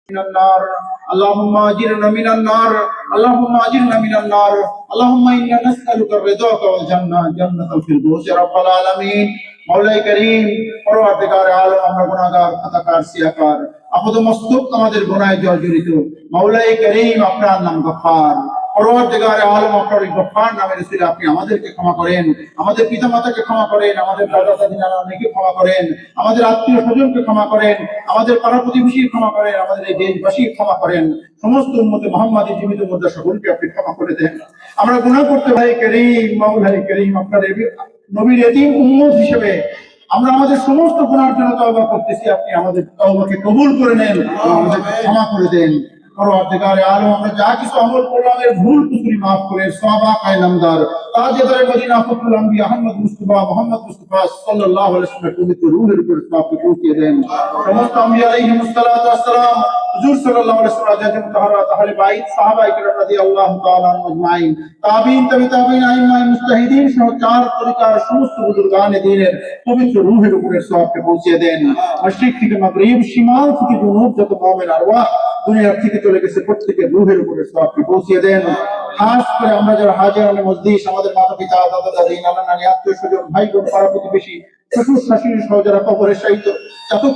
من النار اللهم اجرنا من النار اللهم اجرنا من النار اللهم انا نسالك رضاك والجنه جنة الفردوس يا رب العالمين মওলাই করিম পরওয়ারদিগার আলম আমরা গুনাহগার খাতাকার সিয়াকার আপদ মস্তক আমাদের গুনাহে জর্জরিত মওলাই করিম আপনার নাম গফফার পরওয়ারদিগার আলম আপনার এই গফফার নামের উসিলায় আপনি আমাদেরকে ক্ষমা করেন আমাদের পিতামাতাকে ক্ষমা করেন আমাদের দাদা দাদি নানা নানিকে ক্ষমা করেন আমাদের আত্মীয় স্বজনকে ক্ষমা করেন আমাদের পাড়া প্রতিবেশীকে ক্ষমা করেন আমাদের এই দেশবাসীকে ক্ষমা করেন সমস্ত উম্মতে মুহাম্মাদী জীবিত মুর্দা সকলকে আপনি ক্ষমা করে দেন আমরা গুনাহ করতে ভাই করিম মওলাই করিম আপনার নবীর এতিম উম্মত হিসেবে আমরা আমাদের সমস্ত গুনার জন্য তওবা করতেছি আপনি আমাদের তওবাকে কবুল করে নেন আমাদের ক্ষমা করে দেন পরওয়ারদিগার আলম আমরা যা কিছু আমল করলাম এর ভুল ত্রুটি মাফ করে সওয়াবায়ে নামদার তাজদার মদিনা ফখরুল আম্বিয়া মুহাম্মদ মুস্তাফা সাল্লাল্লাহু আলাইহি ওয়াসাল্লামের পবিত্র রূহের উপর সওয়াবকে পৌঁছিয়ে দেন সমস্ত আম্বিয়া আলাইহিস সালাতু ওয়াস সালাম হুজুর সাল্লাল্লাহু আলাইহি ওয়াসাল্লাম জাহাজ মুতাহাররাত আহলে বাইত সাহাবায়ে কিরাম রাদিয়াল্লাহু তাআলা আজমাইন তাবিঈন তাবিঈন আইম্মা মুজতাহিদিন সহ চার তরিকার সমস্ত বুজুর্গানে দ্বীনের পবিত্র রূহের উপর সওয়াবকে পৌঁছিয়ে দেন মাশরিক থেকে মাগরিব শিমাল থেকে জুনুব যত মুমিন আরওয়াহ দুনিয়া থেকে চলে গেছে প্রত্যেকের রূহের উপরে সওয়াবকে পৌঁছিয়ে দেন খাস করে আমরা যারা হাজিরানে মজলিস আমাদের মাতা পিতা দাদা দাদি নানা নানি আত্মীয় স্বজন ভাই বোন পাড়া প্রতিবেশী শ্বশুর শাশুড়ি সহ যারা কবরের সাহিত্য চাতক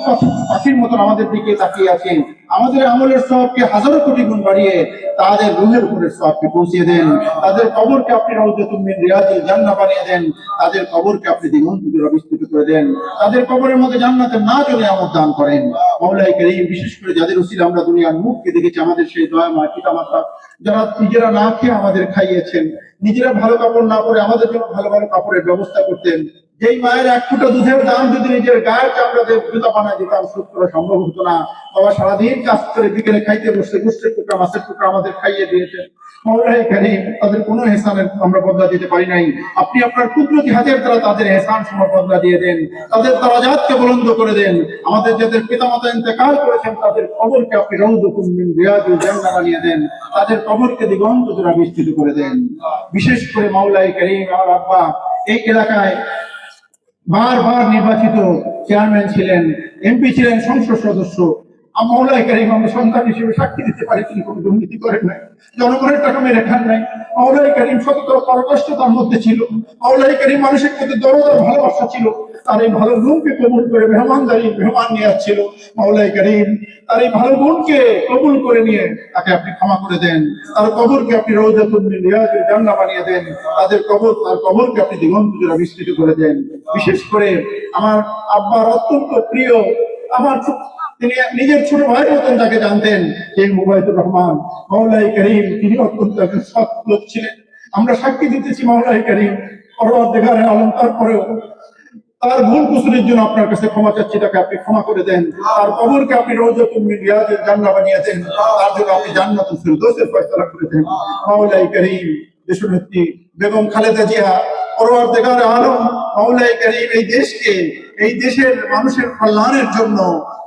পাখির মতন আমাদের দিকে তাকিয়ে আছেন আমাদের আমলের সওয়াবকে হাজারো কোটি গুণ বাড়িয়ে তাদের রূহের উপরে সওয়াবকে পৌঁছিয়ে দেন তাদের কবরকে আপনি রাউযাতুম মিন রিয়াজিল জান্নাহ বানিয়ে দেন তাদের কবরকে আপনি দিগন্ত জোড়া বিস্তৃত করে দেন তাদের কবরের মধ্যে জান্নাতের না জলে আমদ দান করেন মওলাই করিম বিশেষ করে যাদের উসিলা আমরা দুনিয়ার মুখকে দেখেছি আমাদের সেই দয়াময় পিতামাতা যারা নিজেরা না খেয়ে আমাদের খাইয়েছেন নিজেরা ভালো কাপড় না পরে আমাদের জন্য ভালো ভালো কাপড়ের ব্যবস্থা করতেন যেই মায়ের এক ফুটা দুধের দাম যদি নিজের গায়ের চামড়া দিয়ে জুতা বানায় দিতাম শোধ করা সম্ভব হতো না বাবা সারাদিন কাজ করে বিকেলে খাইতে বসে গোষ্ঠের টুকরা মাছের টুকরা আমাদের খাইয়ে দিয়েছেন মওলাই করিম তাদের কোনো এহসানের আমরা বদলা দিতে পারি নাই আপনি আপনার কুদরতি হাতের দ্বারা তাদের এহসান সময় বদলা দিয়ে দেন তাদের দারাজাতকে বুলন্দ করে দেন আমাদের যাদের পিতামাতা ইন্তেকাল করেছেন তাদের কবরকে আপনি রাউযাতুম মিন রিয়াজিল জান্নাহ বানিয়ে দেন তাদের কবরকে দিগন্ত জোড়া বিস্তৃত করে দেন বিশেষ করে মওলাই করিম আমার আব্বা এই এলাকায় বারবার নির্বাচিত চেয়ারম্যান ছিলেন এমপি ছিলেন সংসদ সদস্য মওলাই করিম আমরা সন্তান হিসেবে সাক্ষী দিতে পারি তিনি কোনো দুর্নীতি করেন নাই জনগণের টাকা মেরে খান নাই মওলাই করিম সততার পরাকাষ্ঠ তার মধ্যে ছিল মওলাই করিম মানুষের মধ্যে দরদ আর ভালোবাসা ছিল তার এই ভালো গুণকে কবুল করে মেহমান নিয়ে আসছিল মওলাই করিম তার এই ভালো গুণকে কবুল করে নিয়ে তাকে আপনি ক্ষমা করে দেন তার কবরকে আপনি রাউযাতুম মিন রিয়াজিল জান্নাহ বানিয়ে দেন তার কবরকে আপনি দিগন্ত জোড়া বিস্তৃত করে দেন বিশেষ করে আমার আব্বার অত্যন্ত প্রিয় আমার তিনি নিজের ছোট ভাইয়ের মতন তাকে জানতেন এই মুবাইদুর রহমান মওলাই করিম তিনি অত্যন্ত একজন সৎ লোক ছিলেন আমরা সাক্ষী দিতেছি মওলাই করিম পরওয়ারদিগার আলম তারপরেও তার ভুল কুসুরের জন্য আপনার কাছে ক্ষমা চাচ্ছি তাকে আপনি ক্ষমা করে দেন তার কবরকে আপনি রাউযাতুম মিন রিয়াজিল জান্নাহ বানিয়ে দেন তার জন্য আপনি জান্নাতুল ফিরদৌসের ফয়সালা করে দেন মওলাই করিম দেশনেত্রী বেগম খালেদা জিয়া পরওয়ারদিগার আলম মওলাই করিম এই দেশকে এই দেশের মানুষের কল্যাণের জন্য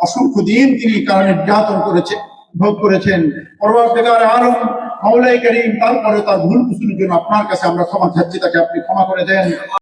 অসংখ্য দিন তিনি কারণ নির্যাতন করেছেন ভোগ করেছেন পরওয়ারদিগার আলম মওলাই করিম তারপরে তার ভুল কুসুরের জন্য আপনার কাছে আমরা ক্ষমা চাচ্ছি তাকে আপনি ক্ষমা করে দেন